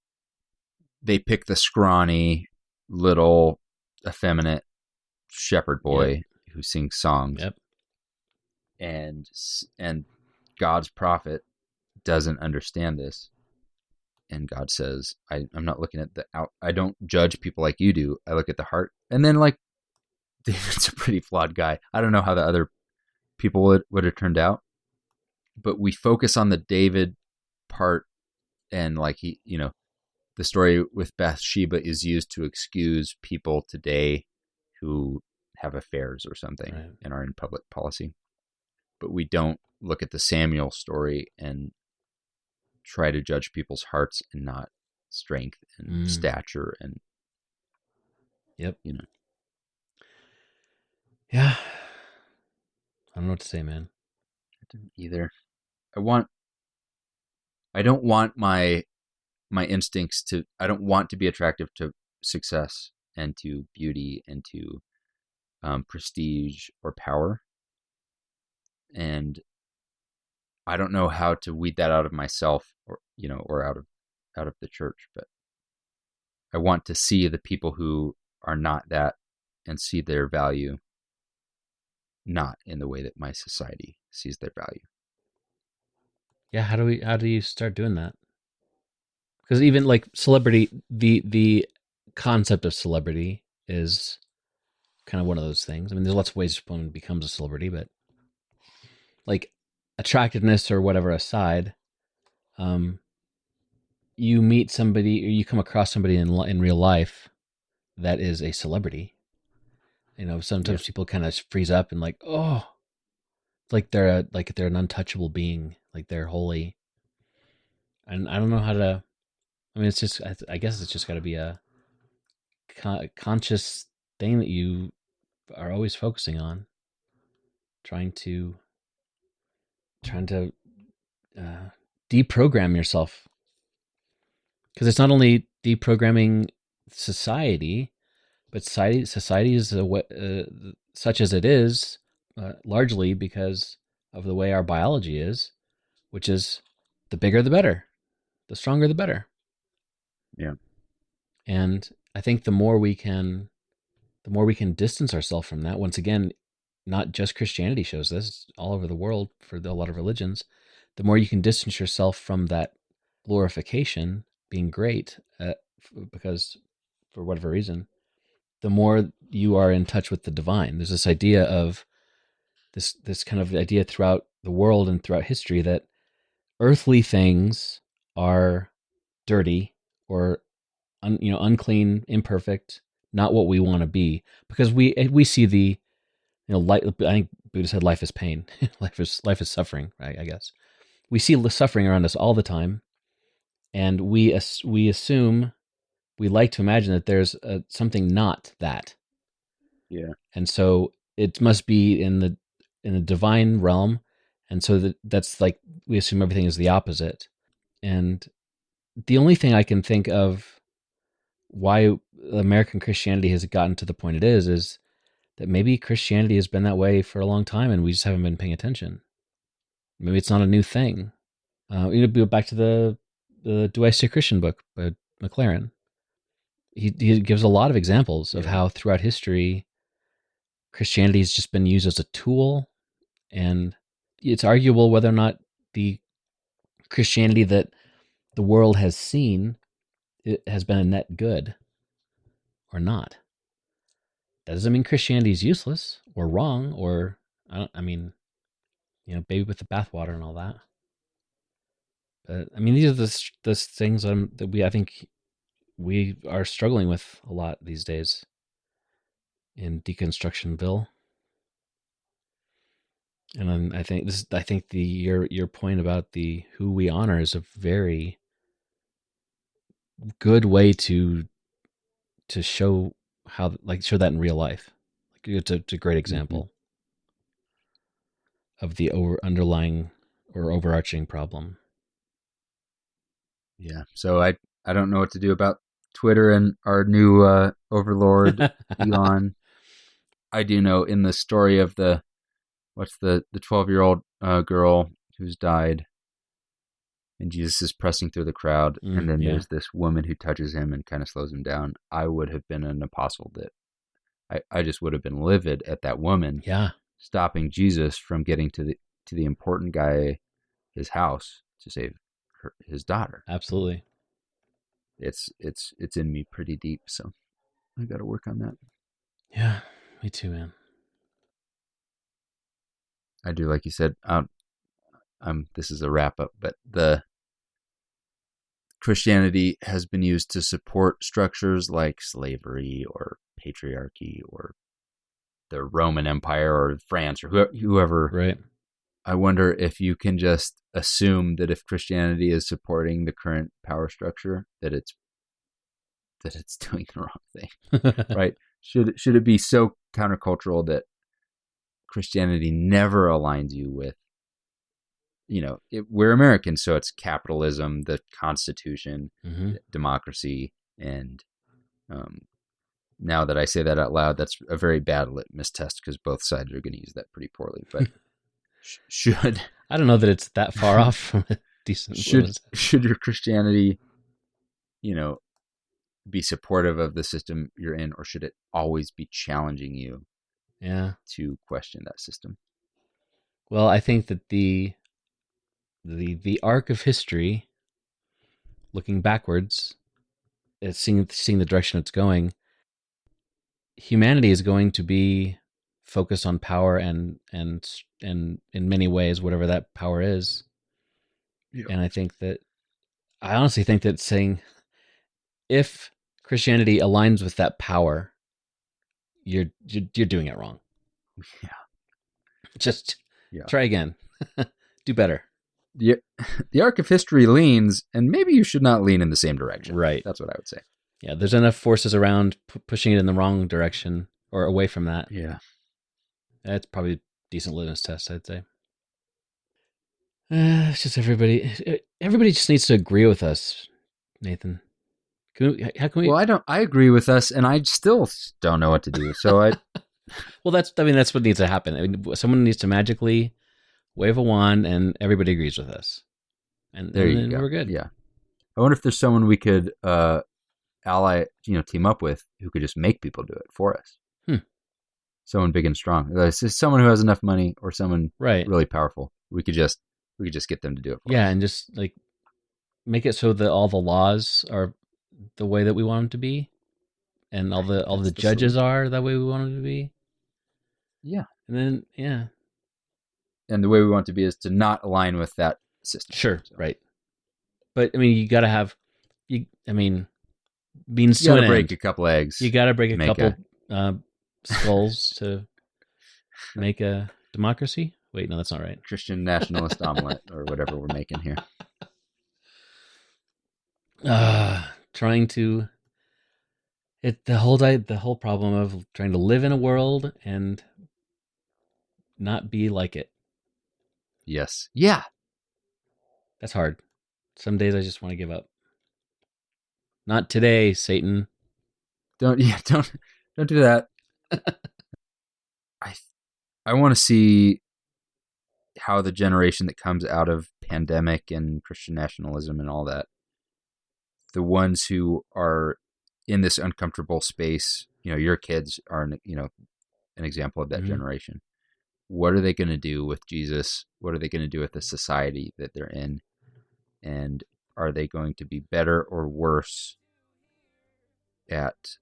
they pick the scrawny, little, effeminate shepherd boy who sings songs. Yep. And God's prophet doesn't understand this. And God says, I'm not looking at I don't judge people like you do. I look at the heart. And then, like, David's a pretty flawed guy. I don't know how the other people would have turned out, but we focus on the David part, and like the story with Bathsheba is used to excuse people today who have affairs or something and are in public policy. But we don't look at the Samuel story and try to judge people's hearts and not strength and stature and Yep. Yeah. I don't know what to say, man. I don't either. I don't want my instincts I don't want to be attractive to success. and to beauty and to prestige or power. And I don't know how to weed that out of myself, or or out of the church, but I want to see the people who are not that and see their value not in the way that my society sees their value. Yeah, how do you start doing that? Because even like celebrity, the concept of celebrity is kind of one of those things. I mean, there's lots of ways one becomes a celebrity, but like attractiveness or whatever aside, you meet somebody or you come across somebody in real life that is a celebrity. Sometimes people kind of freeze up and like, oh, like they're an untouchable being, like they're holy. And I don't know how to. I mean, it's just I guess it's just got to be a conscious thing that you are always focusing on, trying to deprogram yourself, because it's not only deprogramming society, but society is such as it is, largely because of the way our biology is, which is the bigger the better, the stronger the better. Yeah. And I think the more we can distance ourselves from that. Once again, not just Christianity shows this, all over the world for a lot of religions. The more you can distance yourself from that glorification being great, because for whatever reason, the more you are in touch with the divine. There's this idea of this kind of idea throughout the world and throughout history that earthly things are dirty or unclean, imperfect, not what we want to be, because we see the light. I think Buddha said life is pain, life is suffering, right? I guess we see the suffering around us all the time, and we assume, we like to imagine that there's something not that. Yeah. And so it must be in the divine realm, and so that's like we assume everything is the opposite. And the only thing I can think of why American Christianity has gotten to the point it is that maybe Christianity has been that way for a long time and we just haven't been paying attention. Maybe it's not a new thing. Go back to the Do I Stay Christian book by McLaren. He gives a lot of examples of how throughout history Christianity has just been used as a tool, and it's arguable whether or not the Christianity that the world has seen it has been a net good or not. That doesn't mean Christianity is useless or wrong or baby with the bathwater and all that. But I mean, these are the things that I think we are struggling with a lot these days in Deconstructionville. And I think your point about the who we honor is a very good way to show how, like, show that in real life. Like, it's a great example of the underlying or overarching problem. Yeah. So I don't know what to do about Twitter and our new overlord Elon. I do know in the story of the 12-year-old girl who's died, and Jesus is pressing through the crowd, and then there's this woman who touches him and kind of slows him down. I would have been an apostle that I just would have been livid at that woman. Yeah. Stopping Jesus from getting to the important guy, his house, to save his daughter. Absolutely. It's in me pretty deep, so I got to work on that. Yeah, me too, man. I do, like you said. This is a wrap up, but the Christianity has been used to support structures like slavery or patriarchy or the Roman Empire or France or whoever. Right. I wonder if you can just assume that if Christianity is supporting the current power structure, that it's doing the wrong thing, right? Should it be so countercultural that Christianity never aligns you with, we're Americans, so it's capitalism, the Constitution, democracy, and now that I say that out loud, that's a very bad litmus test because both sides are going to use that pretty poorly. But should I don't know that it's that far off from a decent litmus test. should your Christianity, be supportive of the system you're in, or should it always be challenging you to question that system? Well, I think that the arc of history, looking backwards, seeing the direction it's going, humanity is going to be focused on power and in many ways, whatever that power is. Yeah. And I honestly think that saying, if Christianity aligns with that power, you're doing it wrong. Yeah. Just try again. Do better. The arc of history leans, and maybe you should not lean in the same direction. Right. That's what I would say. Yeah, there's enough forces around pushing it in the wrong direction or away from that. Yeah. That's probably a decent litmus test, I'd say. It's just everybody just needs to agree with us, Nathan. How can we? Well, I agree with us, and I still don't know what to do. So well, that's what needs to happen. I mean, someone needs to magically wave a wand, and everybody agrees with us, and then we're good. Yeah. I wonder if there's someone we could team up with who could just make people do it for us. Someone big and strong. Someone who has enough money, or someone really powerful. We could just get them to do it for us. Yeah, and just like make it so that all the laws are the way that we want them to be, and all the judges are the way we want them to be. Yeah. And then and the way we want it to be is to not align with that system. Sure, so. Right. But I mean, you got to have means you got to break a couple eggs. You got to break a couple skulls to make a democracy. Wait, no, that's not right. Christian nationalist omelet, or whatever we're making here. Trying to the whole problem of trying to live in a world and not be like it. Yes. Yeah. That's hard. Some days I just want to give up. Not today, Satan. Don't do that. I want to see how the generation that comes out of pandemic and Christian nationalism and all that, the ones who are in this uncomfortable space, your kids are an example of that generation. What are they going to do with Jesus? What are they going to do with the society that they're in? And are they going to be better or worse at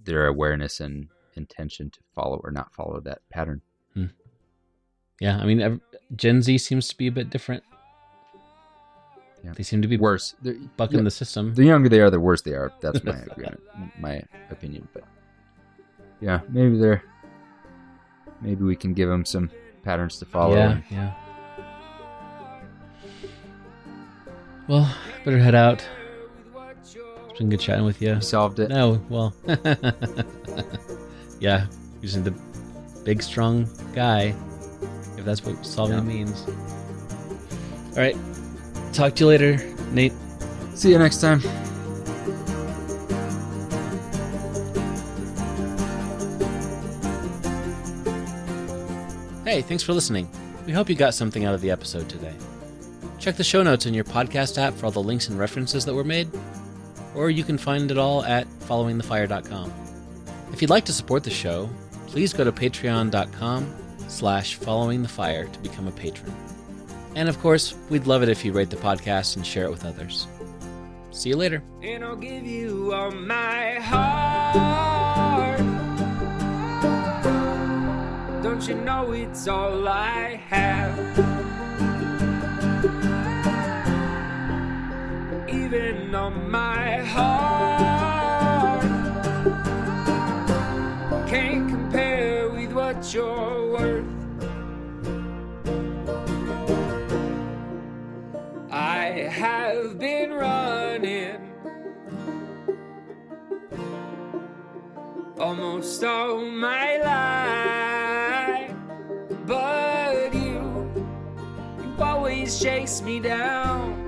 their awareness and intention to follow or not follow that pattern? Yeah, I mean, Gen Z seems to be a bit different. Yeah. They seem to be worse. Bucking the system. The younger they are, the worse they are. That's my agreement, my opinion. But yeah, maybe we can give them some patterns to follow. Yeah. Well, better head out. It's been good chatting with you. You solved it. No, well, yeah, using the big strong guy, if that's what solving means. All right, talk to you later, Nate. See you next time. Hey, thanks for listening. We hope you got something out of the episode today. Check the show notes in your podcast app for all the links and references that were made, or you can find it all at followingthefire.com. If you'd like to support the show, please go to patreon.com/followingthefire to become a patron. And of course, we'd love it if you rate the podcast and share it with others. See you later. And I'll give you all my heart. Don't you know it's all I have? Even on my heart can't compare with what you're worth. I have been running almost all my life, but you always chase me down.